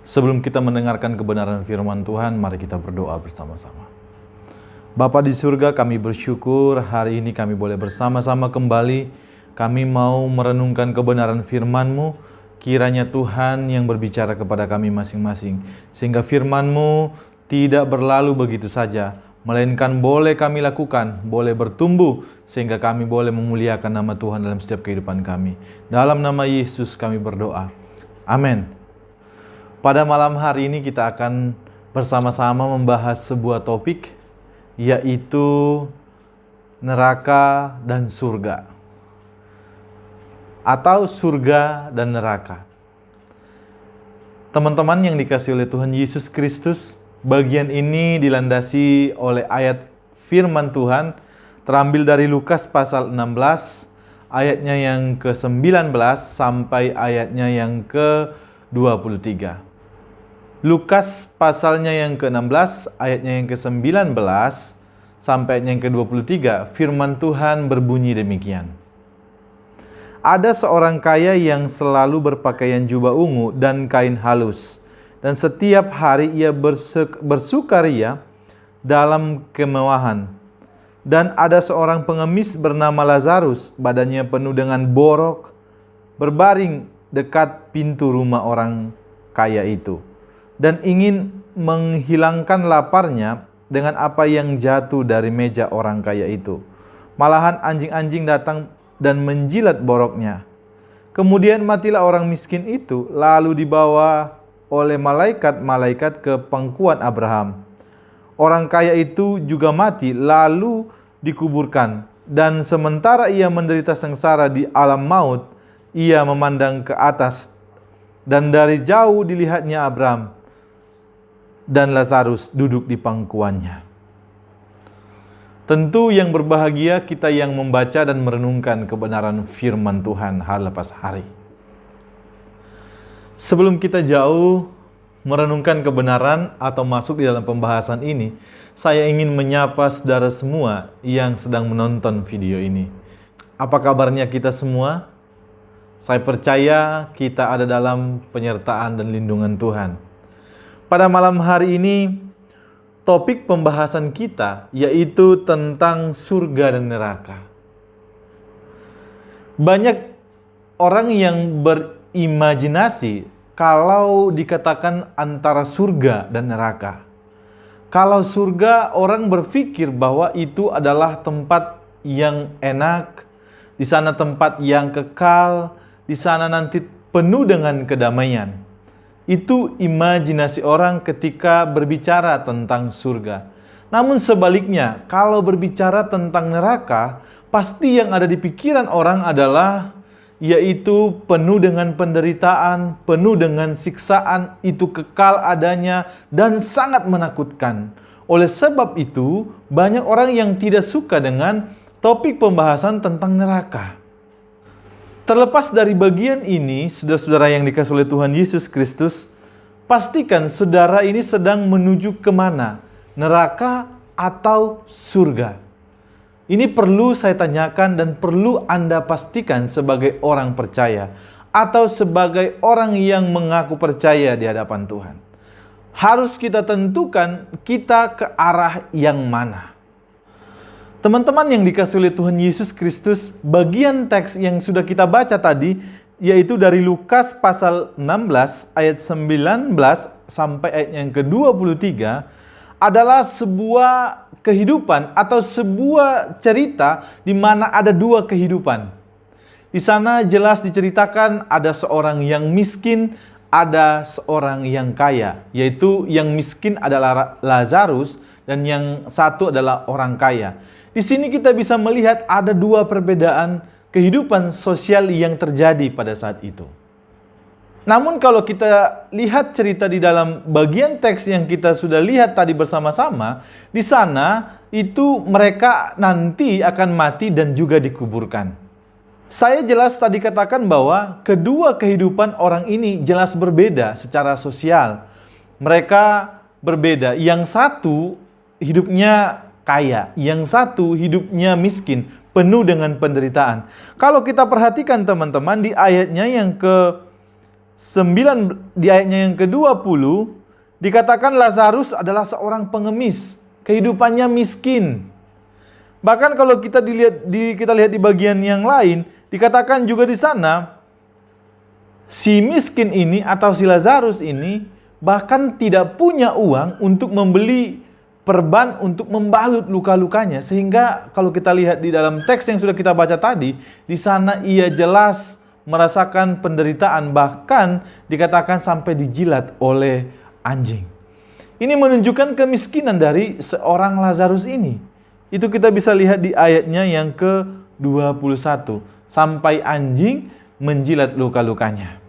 Sebelum kita mendengarkan kebenaran firman Tuhan, mari kita berdoa bersama-sama. Bapa di surga, kami bersyukur hari ini kami boleh bersama-sama kembali. Kami mau merenungkan kebenaran firman-Mu. Kiranya Tuhan yang berbicara kepada kami masing-masing, sehingga firman-Mu tidak berlalu begitu saja, melainkan boleh kami lakukan, boleh bertumbuh, sehingga kami boleh memuliakan nama Tuhan dalam setiap kehidupan kami. Dalam nama Yesus kami berdoa. Amin. Pada malam hari ini kita akan bersama-sama membahas sebuah topik, yaitu neraka dan surga. Atau surga dan neraka. Teman-teman yang dikasihi oleh Tuhan Yesus Kristus, bagian ini dilandasi oleh ayat firman Tuhan terambil dari Lukas pasal 16, ayatnya yang ke-19 sampai ayatnya yang ke-23. Lukas pasalnya yang ke-16, ayatnya yang ke-19 sampai ayatnya yang ke-23, firman Tuhan berbunyi demikian. Ada seorang kaya yang selalu berpakaian jubah ungu dan kain halus, dan setiap hari ia bersukaria dalam kemewahan. Dan ada seorang pengemis bernama Lazarus, badannya penuh dengan borok, berbaring dekat pintu rumah orang kaya itu, dan ingin menghilangkan laparnya dengan apa yang jatuh dari meja orang kaya itu. Malahan anjing-anjing datang dan menjilat boroknya. Kemudian matilah orang miskin itu, lalu dibawa oleh malaikat-malaikat ke pangkuan Abraham. Orang kaya itu juga mati, lalu dikuburkan. Dan sementara ia menderita sengsara di alam maut, ia memandang ke atas, dan dari jauh dilihatnya Abraham dan Lazarus duduk di pangkuannya. Tentu yang berbahagia kita yang membaca dan merenungkan kebenaran firman Tuhan hari lepas hari. Sebelum kita jauh merenungkan kebenaran atau masuk di dalam pembahasan ini, saya ingin menyapa saudara semua yang sedang menonton video ini. Apa kabarnya kita semua? Saya percaya kita ada dalam penyertaan dan lindungan Tuhan. Pada malam hari ini, topik pembahasan kita yaitu tentang surga dan neraka. Banyak orang yang berimajinasi kalau dikatakan antara surga dan neraka. Kalau surga, orang berpikir bahwa itu adalah tempat yang enak, di sana tempat yang kekal, di sana nanti penuh dengan kedamaian. Itu imajinasi orang ketika berbicara tentang surga. Namun sebaliknya, kalau berbicara tentang neraka, pasti yang ada di pikiran orang adalah yaitu penuh dengan penderitaan, penuh dengan siksaan, itu kekal adanya dan sangat menakutkan. Oleh sebab itu, banyak orang yang tidak suka dengan topik pembahasan tentang neraka. Terlepas dari bagian ini, saudara-saudara yang dikasihi oleh Tuhan Yesus Kristus, pastikan saudara ini sedang menuju kemana? Neraka atau surga? Ini perlu saya tanyakan dan perlu Anda pastikan sebagai orang percaya atau sebagai orang yang mengaku percaya di hadapan Tuhan. Harus kita tentukan kita ke arah yang mana. Teman-teman yang dikasihi oleh Tuhan Yesus Kristus, bagian teks yang sudah kita baca tadi, yaitu dari Lukas pasal 16 ayat 19 sampai ayat yang ke-23, adalah sebuah kehidupan atau sebuah cerita di mana ada dua kehidupan. Di sana jelas diceritakan ada seorang yang miskin, ada seorang yang kaya, yaitu yang miskin adalah Lazarus dan yang satu adalah orang kaya. Di sini kita bisa melihat ada dua perbedaan kehidupan sosial yang terjadi pada saat itu. Namun kalau kita lihat cerita di dalam bagian teks yang kita sudah lihat tadi bersama-sama, di sana itu mereka nanti akan mati dan juga dikuburkan. Saya jelas tadi katakan bahwa kedua kehidupan orang ini jelas berbeda secara sosial. Mereka berbeda. Yang satu hidupnya kaya, yang satu hidupnya miskin, penuh dengan penderitaan. Kalau kita perhatikan teman-teman di ayatnya yang ke 9 di ayatnya yang ke-20 dikatakan Lazarus adalah seorang pengemis, kehidupannya miskin. Bahkan kalau kita lihat di bagian yang lain, dikatakan juga di sana si miskin ini atau si Lazarus ini bahkan tidak punya uang untuk membeli perban untuk membalut luka-lukanya, sehingga kalau kita lihat di dalam teks yang sudah kita baca tadi, di sana ia jelas merasakan penderitaan, bahkan dikatakan sampai dijilat oleh anjing. Ini menunjukkan kemiskinan dari seorang Lazarus ini. Itu kita bisa lihat di ayatnya yang ke-21, sampai anjing menjilat luka-lukanya.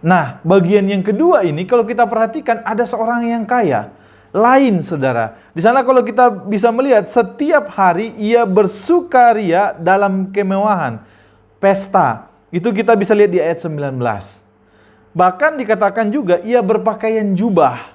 Nah, bagian yang kedua ini kalau kita perhatikan ada seorang yang kaya. Lain, saudara. Di sana kalau kita bisa melihat setiap hari ia bersukaria dalam kemewahan, pesta. Itu kita bisa lihat di ayat 19. Bahkan dikatakan juga ia berpakaian jubah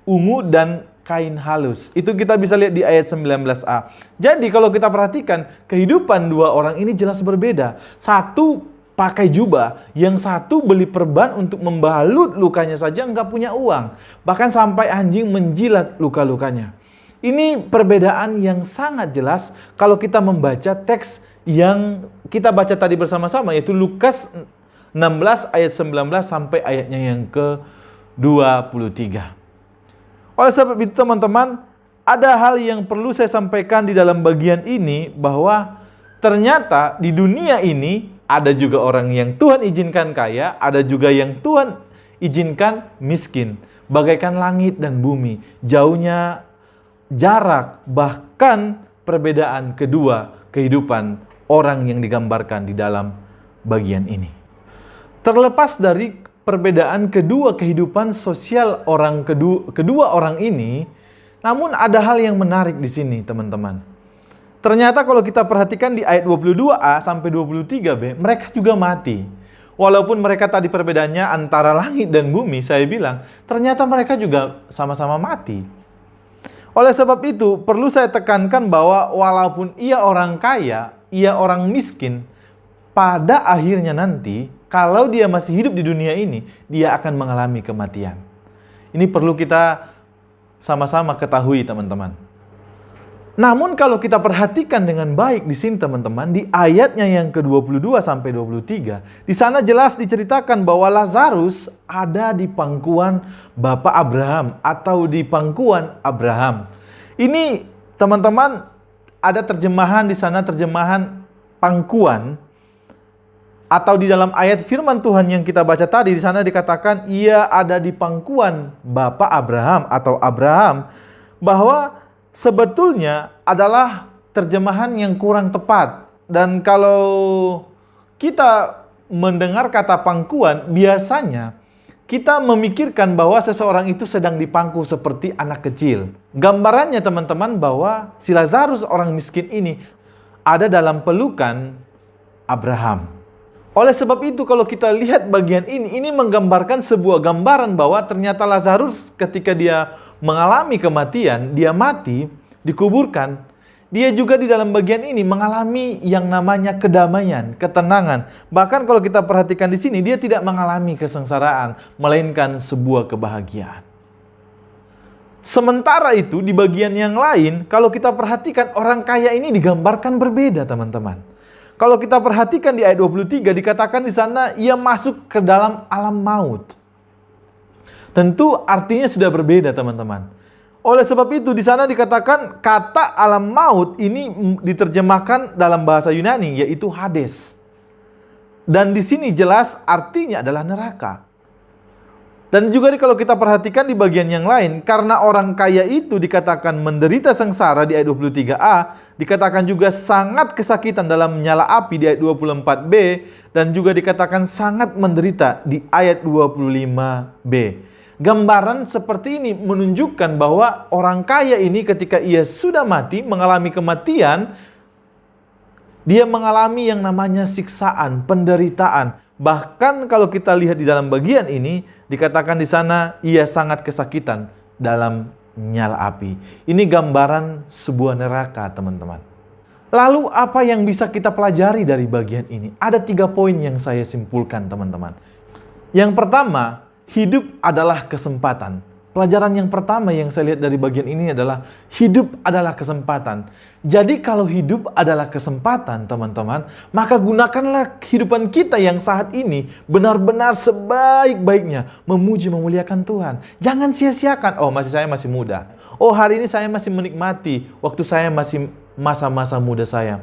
ungu dan kain halus. Itu kita bisa lihat di ayat 19a. Jadi kalau kita perhatikan kehidupan dua orang ini jelas berbeda. Satu pakai jubah, yang satu beli perban untuk membalut lukanya saja nggak punya uang. Bahkan sampai anjing menjilat luka-lukanya. Ini perbedaan yang sangat jelas kalau kita membaca teks yang kita baca tadi bersama-sama, yaitu Lukas 16 ayat 19 sampai ayatnya yang ke-23. Oleh sebab itu teman-teman, ada hal yang perlu saya sampaikan di dalam bagian ini, bahwa ternyata di dunia ini ada juga orang yang Tuhan izinkan kaya, ada juga yang Tuhan izinkan miskin. Bagaikan langit dan bumi, jauhnya jarak, bahkan perbedaan kedua kehidupan orang yang digambarkan di dalam bagian ini. Terlepas dari perbedaan kedua kehidupan sosial kedua orang ini, namun ada hal yang menarik di sini, teman-teman. Ternyata kalau kita perhatikan di ayat 22a sampai 23b, mereka juga mati. Walaupun mereka tadi perbedaannya antara langit dan bumi, saya bilang, ternyata mereka juga sama-sama mati. Oleh sebab itu, perlu saya tekankan bahwa walaupun ia orang kaya, ia orang miskin, pada akhirnya nanti, kalau dia masih hidup di dunia ini, dia akan mengalami kematian. Ini perlu kita sama-sama ketahui, teman-teman. Namun kalau kita perhatikan dengan baik di sini, teman-teman, di ayatnya yang ke-22 sampai 23, di sana jelas diceritakan bahwa Lazarus ada di pangkuan Bapak Abraham atau di pangkuan Abraham. Ini, teman-teman, ada terjemahan di sana, terjemahan pangkuan, atau di dalam ayat firman Tuhan yang kita baca tadi, di sana dikatakan ia ada di pangkuan Bapak Abraham atau Abraham, bahwa sebetulnya adalah terjemahan yang kurang tepat. Dan kalau kita mendengar kata pangkuan, biasanya kita memikirkan bahwa seseorang itu sedang dipangku seperti anak kecil. Gambarannya, teman-teman, bahwa si Lazarus orang miskin ini ada dalam pelukan Abraham. Oleh sebab itu kalau kita lihat bagian ini menggambarkan sebuah gambaran bahwa ternyata Lazarus ketika dia mengalami kematian, dia mati, dikuburkan, dia juga di dalam bagian ini mengalami yang namanya kedamaian, ketenangan. Bahkan kalau kita perhatikan di sini, dia tidak mengalami kesengsaraan, melainkan sebuah kebahagiaan. Sementara itu di bagian yang lain, kalau kita perhatikan orang kaya ini digambarkan berbeda, teman-teman. Kalau kita perhatikan di ayat 23 dikatakan di sana ia masuk ke dalam alam maut. Tentu artinya sudah berbeda, teman-teman. Oleh sebab itu di sana dikatakan kata alam maut ini diterjemahkan dalam bahasa Yunani yaitu Hades. Dan di sini jelas artinya adalah neraka. Dan juga kalau kita perhatikan di bagian yang lain, karena orang kaya itu dikatakan menderita sengsara di ayat 23a, dikatakan juga sangat kesakitan dalam menyala api di ayat 24b, dan juga dikatakan sangat menderita di ayat 25b. Gambaran seperti ini menunjukkan bahwa orang kaya ini ketika ia sudah mati, mengalami kematian, dia mengalami yang namanya siksaan, penderitaan. Bahkan kalau kita lihat di dalam bagian ini, dikatakan di sana ia sangat kesakitan dalam nyala api. Ini gambaran sebuah neraka, teman-teman. Lalu apa yang bisa kita pelajari dari bagian ini? Ada 3 poin yang saya simpulkan, teman-teman. Yang pertama, hidup adalah kesempatan. Pelajaran yang pertama yang saya lihat dari bagian ini adalah hidup adalah kesempatan. Jadi kalau hidup adalah kesempatan, teman-teman, maka gunakanlah kehidupan kita yang saat ini benar-benar sebaik-baiknya memuji memuliakan Tuhan. Jangan sia-siakan, oh saya masih muda. Oh hari ini saya masih menikmati waktu saya masih masa-masa muda saya.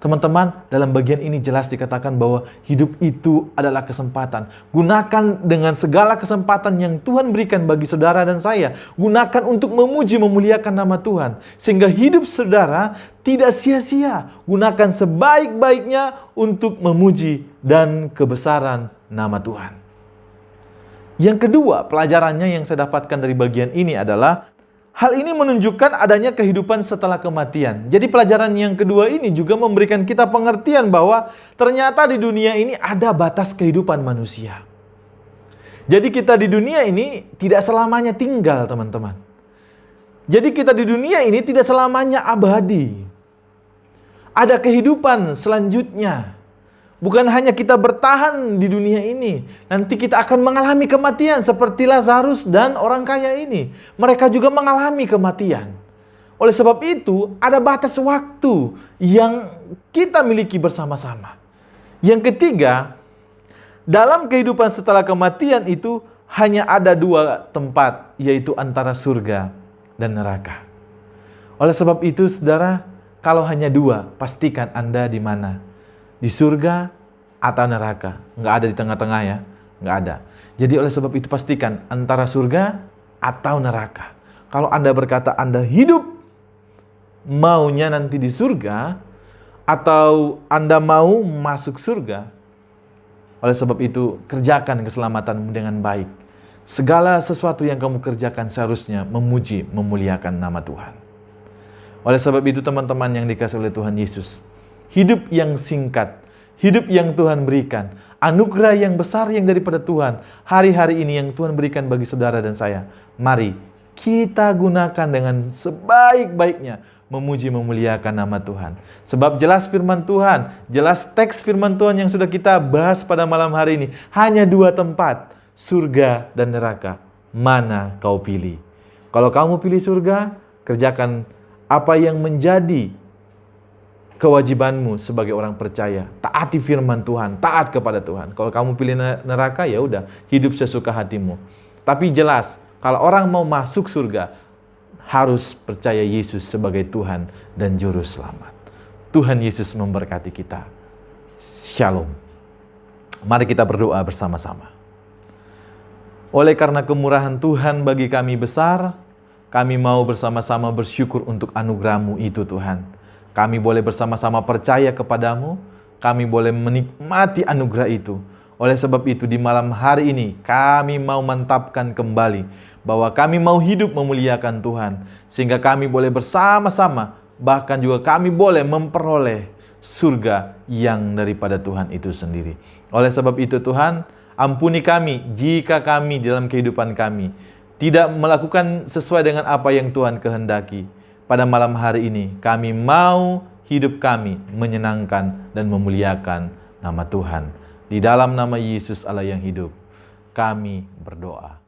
Teman-teman, dalam bagian ini jelas dikatakan bahwa hidup itu adalah kesempatan. Gunakan dengan segala kesempatan yang Tuhan berikan bagi saudara dan saya. Gunakan untuk memuji, memuliakan nama Tuhan. Sehingga hidup saudara tidak sia-sia. Gunakan sebaik-baiknya untuk memuji dan kebesaran nama Tuhan. Yang kedua, pelajarannya yang saya dapatkan dari bagian ini adalah hal ini menunjukkan adanya kehidupan setelah kematian. Jadi pelajaran yang kedua ini juga memberikan kita pengertian bahwa ternyata di dunia ini ada batas kehidupan manusia. Jadi kita di dunia ini tidak selamanya tinggal, teman-teman. Jadi kita di dunia ini tidak selamanya abadi. Ada kehidupan selanjutnya. Bukan hanya kita bertahan di dunia ini. Nanti kita akan mengalami kematian seperti Lazarus dan orang kaya ini. Mereka juga mengalami kematian. Oleh sebab itu, ada batas waktu yang kita miliki bersama-sama. Yang ketiga, dalam kehidupan setelah kematian itu hanya ada dua tempat, yaitu antara surga dan neraka. Oleh sebab itu, saudara, kalau hanya dua, pastikan Anda di mana? Di surga atau neraka. Nggak ada di tengah-tengah ya. Nggak ada. Jadi oleh sebab itu pastikan antara surga atau neraka. Kalau Anda berkata Anda hidup maunya nanti di surga, atau Anda mau masuk surga, oleh sebab itu kerjakan keselamatanmu dengan baik. Segala sesuatu yang kamu kerjakan seharusnya memuji, memuliakan nama Tuhan. Oleh sebab itu teman-teman yang dikasihi oleh Tuhan Yesus, hidup yang singkat, hidup yang Tuhan berikan, anugerah yang besar yang daripada Tuhan, hari-hari ini yang Tuhan berikan bagi saudara dan saya. Mari kita gunakan dengan sebaik-baiknya memuji memuliakan nama Tuhan. Sebab jelas firman Tuhan, jelas teks firman Tuhan yang sudah kita bahas pada malam hari ini, hanya dua tempat, surga dan neraka. Mana kau pilih? Kalau kamu pilih surga, kerjakan apa yang menjadi kewajibanmu sebagai orang percaya. Taati firman Tuhan, taat kepada Tuhan. Kalau kamu pilih neraka, ya udah, hidup sesuka hatimu. Tapi jelas, kalau orang mau masuk surga, harus percaya Yesus sebagai Tuhan dan Juru Selamat. Tuhan Yesus memberkati kita. Shalom. Mari kita berdoa bersama-sama. Oleh karena kemurahan Tuhan bagi kami besar, kami mau bersama-sama bersyukur untuk anugerah-Mu itu Tuhan. Kami boleh bersama-sama percaya kepadamu, kami boleh menikmati anugerah itu. Oleh sebab itu di malam hari ini kami mau mantapkan kembali bahwa kami mau hidup memuliakan Tuhan. Sehingga kami boleh bersama-sama, bahkan juga kami boleh memperoleh surga yang daripada Tuhan itu sendiri. Oleh sebab itu Tuhan, ampuni kami jika kami dalam kehidupan kami tidak melakukan sesuai dengan apa yang Tuhan kehendaki. Pada malam hari ini kami mau hidup kami menyenangkan dan memuliakan nama Tuhan. Di dalam nama Yesus Allah yang hidup, kami berdoa.